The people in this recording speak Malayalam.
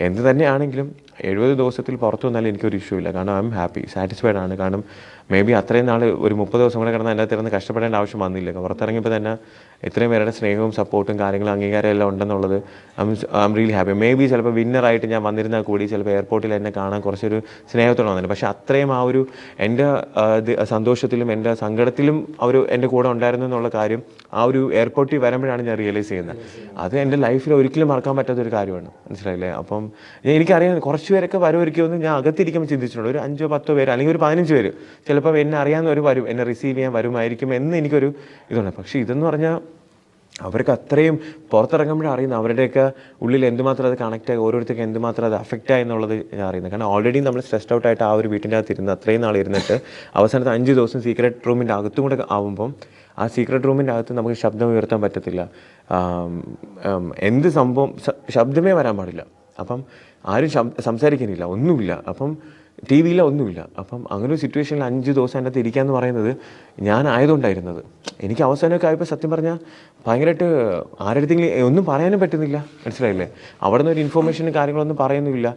എന്ത് തന്നെയാണെങ്കിലും 70 ദിവസത്തിൽ പുറത്തു വന്നാലും എനിക്കൊരു ഇഷ്യൂ ഇല്ല. കാരണം ഐ എം ഹാപ്പി, സാറ്റിസ്ഫൈഡ് ആണ്. കാരണം മേ ബി അത്രയും നാൾ ഒരു 30 ദിവസം കൂടെ കിടന്ന് അതിൻ്റെ അകത്തിരുന്ന് കഷ്ടപ്പെടേണ്ട ആവശ്യം വന്നില്ല. പുറത്തിറങ്ങിയപ്പോൾ തന്നെ ഇത്രയും പേരുടെ സ്നേഹവും സപ്പോർട്ടും കാര്യങ്ങളും അംഗീകാരം എല്ലാം ഉണ്ടെന്നുള്ളത് I am really happy. May be ചിലപ്പോൾ വിന്നറായിട്ട് ഞാൻ വന്നിരുന്നാൽ കൂടി ചിലപ്പോൾ എയർപോർട്ടിൽ എന്നെ കാണാൻ കുറച്ചൊരു സ്നേഹത്തോടെ വന്നില്ല. പക്ഷേ അത്രയും ആ ഒരു എൻ്റെ സന്തോഷത്തിലും എൻ്റെ സങ്കടത്തിലും അവർ എൻ്റെ കൂടെ ഉണ്ടായിരുന്നു എന്നുള്ള കാര്യം ആ ഒരു എയർപോർട്ടിൽ വരുമ്പോഴാണ് ഞാൻ റിയലൈസ് ചെയ്യുന്നത്. അത് എൻ്റെ ലൈഫിൽ ഒരിക്കലും മറക്കാൻ പറ്റാത്തൊരു കാര്യമാണ്. മനസ്സിലായില്ലേ? അപ്പം എനിക്കറിയാം കുറച്ച് പേരൊക്കെ വരുമായിരിക്കുമെന്ന് ഞാൻ അകത്തിരിക്കുമ്പോൾ ചിന്തിച്ചിട്ടുണ്ട്. ഒരു 5-10 പേര് അല്ലെങ്കിൽ ഒരു 15 പേര് ചിലപ്പോൾ എന്നെ അറിയാവുന്നവർ വരും, എന്നെ റിസീവ് ചെയ്യാൻ വരുമായിരിക്കും എന്ന് എനിക്കൊരു ഇതുണ്ട്. പക്ഷേ ഇതെന്ന് പറഞ്ഞാൽ അവർക്ക് അത്രയും പുറത്തിറങ്ങുമ്പോഴേ അറിയുന്നത് അവരുടെയൊക്കെ ഉള്ളിൽ എന്തുമാത്രം അത് കണക്റ്റ് ആയി, ഓരോരുത്തർക്ക് എന്തുമാത്രം അത് അഫക്റ്റ് ആയി എന്നുള്ളത് ഞാൻ അറിയുന്നത്. കാരണം ഓൾറെഡി നമ്മൾ സ്ട്രെസ്ഡ് ഔട്ട് ആയിട്ട് ആ ഒരു വീട്ടിൻ്റെ അകത്ത് ഇരുന്ന് അത്രയും നാൾ ഇരുന്നിട്ട് അവസാനത്തെ 5 ദിവസം സീക്രട്ട് റൂമിൻ്റെ അകത്തും കൂടെ ആവുമ്പം ആ സീക്രട്ട് റൂമിൻ്റെ അകത്ത് നമുക്ക് ശബ്ദം ഉയർത്താൻ പറ്റത്തില്ല. എന്ത് സംഭവം ശബ്ദമേ വരാൻ പാടില്ല. അപ്പം ആരും സംസാരിക്കാനില്ല, ഒന്നുമില്ല. അപ്പം ടി വിയില ഒന്നുമില്ല. അപ്പം അങ്ങനെ ഒരു സിറ്റുവേഷനിൽ 5 ദിവസം അതിൻ്റെ അകത്ത് ഇരിക്കുക എന്ന് പറയുന്നത് ഞാൻ ആയതുകൊണ്ടായിരുന്നത്. എനിക്ക് അവസാനമൊക്കെ ആയപ്പോൾ സത്യം പറഞ്ഞാൽ ഭയങ്കരമായിട്ട് ആരുടെ അടുത്തെങ്കിലും ഒന്നും പറയാനും പറ്റുന്നില്ല. മനസ്സിലായില്ലേ? അവിടെ നിന്ന് ഒരു ഇൻഫോർമേഷനും കാര്യങ്ങളൊന്നും പറയുന്നുമില്ല.